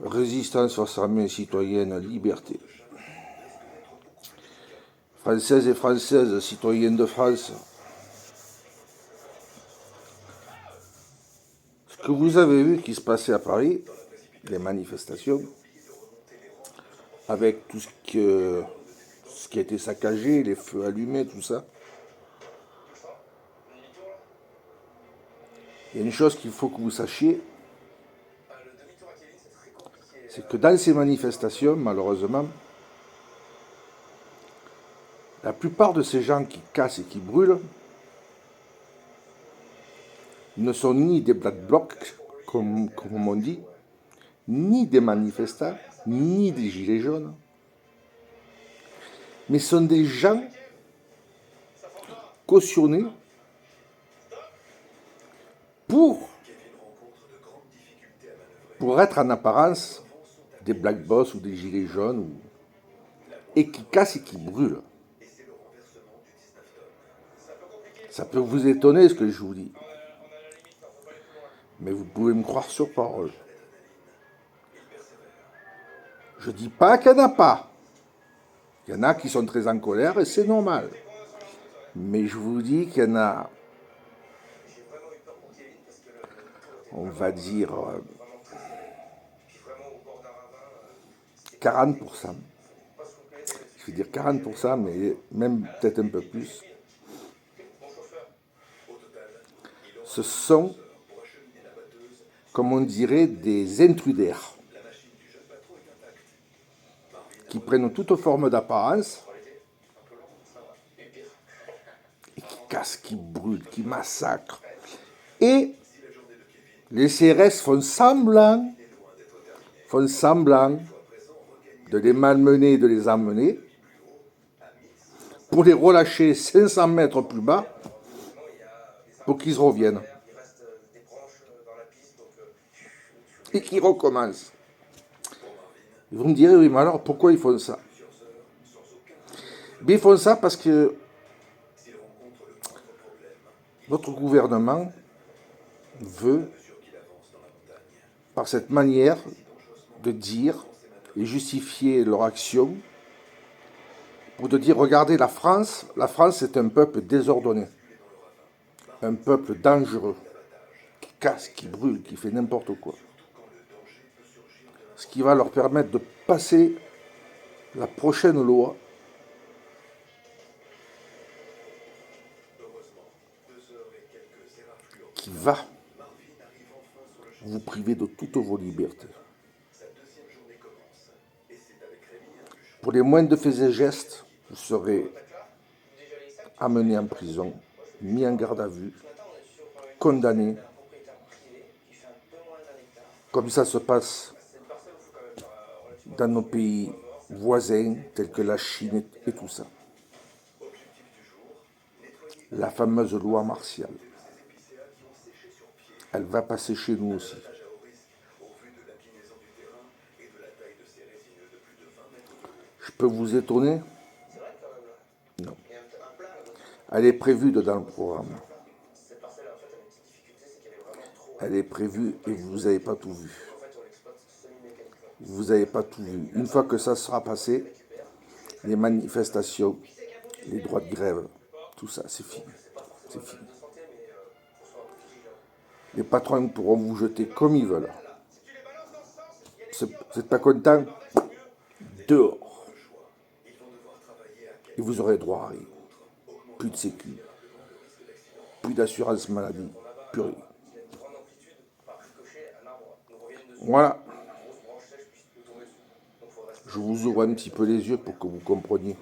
Résistance face à main citoyenne, liberté. Françaises et Françaises, citoyennes de France, ce que vous avez vu qui se passait à Paris, les manifestations, avec tout ce qui a été saccagé, les feux allumés, tout ça, il y a une chose qu'il faut que vous sachiez, c'est que dans ces manifestations, malheureusement, la plupart de ces gens qui cassent et qui brûlent ne sont ni des black blocs, comme on dit, ni des manifestants, ni des gilets jaunes, mais sont des gens cautionnés pour être en apparence des black boss ou des gilets jaunes, et qui cassent et qui brûlent. Ça peut vous étonner ce que je vous dis, mais vous pouvez me croire sur parole. Je ne dis pas qu'il n'y en a pas. Il y en a qui sont très en colère et c'est normal. Mais je vous dis qu'il y en a, on va dire, 40%. Je vais dire 40%, mais même peut-être un peu plus. Ce sont, comme on dirait, des intruders qui prennent toute forme d'apparence et qui cassent, qui brûlent, qui massacrent. Et les CRS font semblant de les malmener, de les emmener, pour les relâcher 500 mètres plus bas, pour qu'ils reviennent. Et qu'ils recommencent. Ils vont me dire, oui, mais alors pourquoi ils font ça? Ils font ça parce que notre gouvernement veut, par cette manière de dire et justifier leur action, pour te dire, regardez, la France c'est un peuple désordonné, un peuple dangereux, qui casse, qui brûle, qui fait n'importe quoi. Ce qui va leur permettre de passer la prochaine loi qui va vous priver de toutes vos libertés. Pour les moindres de faits et gestes, vous serez amené en prison, mis en garde à vue, condamné, comme ça se passe dans nos pays voisins, tels que la Chine et tout ça. La fameuse loi martiale. Elle va passer chez nous aussi. Je peux vous étonner? Non. Elle est prévue dans le programme. Elle est prévue et vous n'avez pas tout vu. Vous n'avez pas tout vu. Une fois que ça sera passé, les manifestations, les droits de grève, tout ça, c'est fini. C'est fini. Les patrons pourront vous jeter comme ils veulent. Vous n'êtes pas content? Dehors. Et vous aurez droit à rien. Plus de sécu. Plus d'assurance maladie. Plus rien. Voilà. Je vous ouvre un petit peu les yeux pour que vous compreniez.